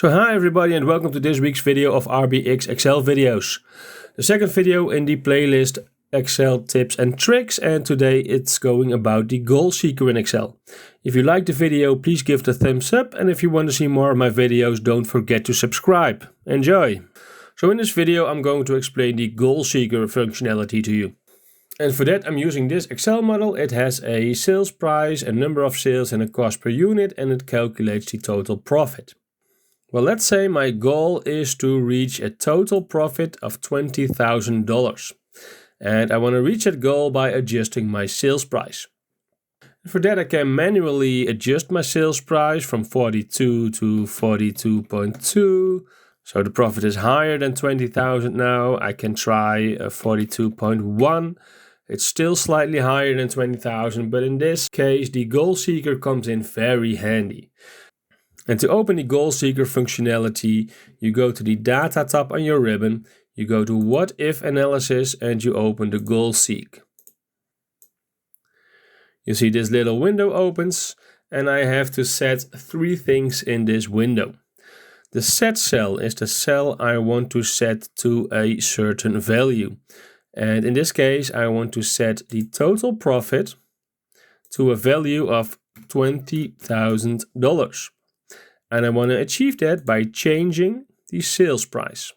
So hi everybody and welcome to this week's video of RBX Excel videos. The second video in the playlist Excel tips and tricks, and today it's going about the goal seeker in Excel. If you like the video, please give it a thumbs up, and if you want to see more of my videos, don't forget to subscribe. Enjoy! So in this video I'm going to explain the goal seeker functionality to you. And for that I'm using this Excel model. It has a sales price, a number of sales and a cost per unit, and it calculates the total profit. Well, let's say my goal is to reach a total profit of $20,000. And I want to reach that goal by adjusting my sales price. For that I can manually adjust my sales price from 42 to 42.2. So the profit is higher than 20,000 now. I can try 42.1. It's still slightly higher than 20,000, but in this case the goal seeker comes in very handy. And to open the goal seeker functionality, you go to the data tab on your ribbon, you go to what if analysis, and you open the goal seek. You see this little window opens, and I have to set three things in this window. The set cell is the cell I want to set to a certain value. And in this case, I want to set the total profit to a value of $20,000. And I want to achieve that by changing the sales price.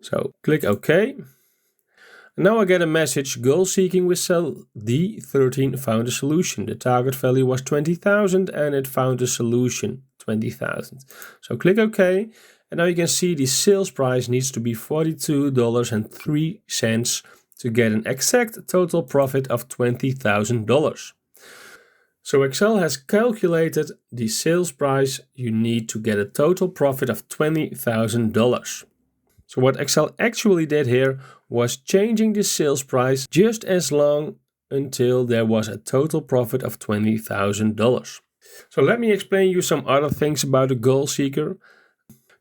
So click OK. And now I get a message, goal seeking with cell D13 found a solution. The target value was 20,000 and it found a solution, 20,000. So click OK. And now you can see the sales price needs to be $42.03 to get an exact total profit of $20,000. So Excel has calculated the sales price you need to get a total profit of $20,000. So what Excel actually did here was changing the sales price just as long until there was a total profit of $20,000. So let me explain you some other things about the goal seeker.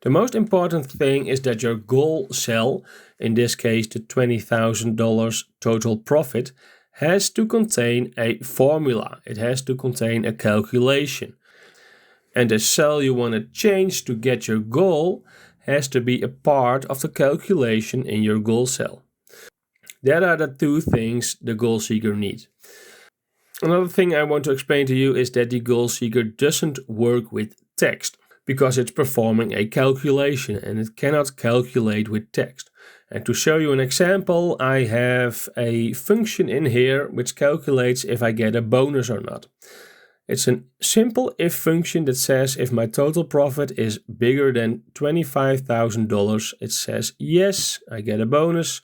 The most important thing is that your goal cell, in this case the $20,000 total profit, has to contain a formula. It has to contain a calculation. And the cell you want to change to get your goal has to be a part of the calculation in your goal cell. That are the two things the goal seeker needs. Another thing I want to explain to you is that the goal seeker doesn't work with text because it's performing a calculation and it cannot calculate with text. And to show you an example, I have a function in here which calculates if I get a bonus or not. It's a simple if function that says if my total profit is bigger than $25,000, it says yes, I get a bonus.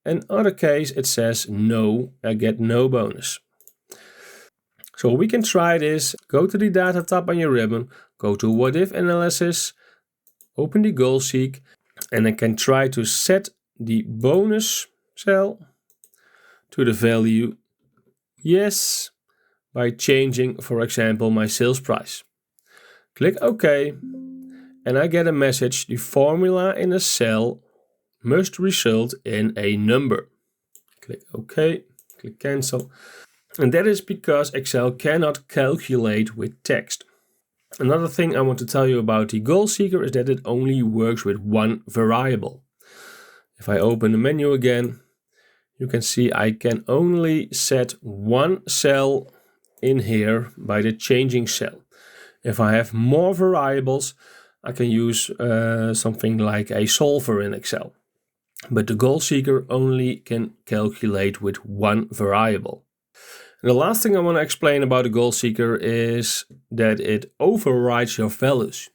In other case, it says no, I get no bonus. So we can try this. Go to the data tab on your ribbon, go to what if analysis, open the goal seek, and I can try to set the bonus cell to the value yes by changing, for example, my sales price. Click OK, and I get a message, the formula in a cell must result in a number. Click OK, click cancel. And that is because Excel cannot calculate with text. Another thing I want to tell you about the goal seeker is that it only works with one variable. If I open the menu again, you can see I can only set one cell in here by the changing cell. If I have more variables, I can use something like a solver in Excel. But the goal seeker only can calculate with one variable. And the last thing I want to explain about the goal seeker is that it overrides your values.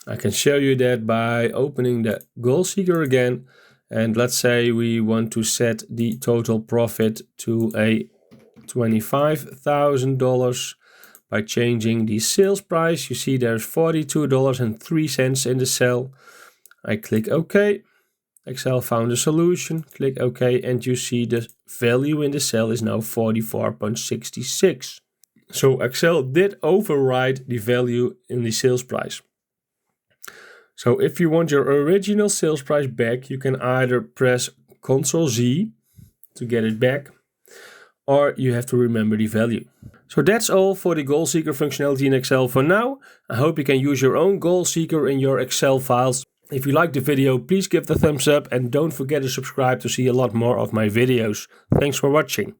I can show you that by opening the goal seeker again. And let's say we want to set the total profit to a $25,000 by changing the sales price. You see there's $42.03 in the cell. I click OK. Excel found a solution, click OK, and you see the value in the cell is now 44.66. So Excel did override the value in the sales price. So if you want your original sales price back, you can either press Ctrl Z to get it back, or you have to remember the value. So that's all for the Goal Seeker functionality in Excel for now. I hope you can use your own Goal Seeker in your Excel files. If you liked the video, please give the thumbs up and don't forget to subscribe to see a lot more of my videos. Thanks for watching.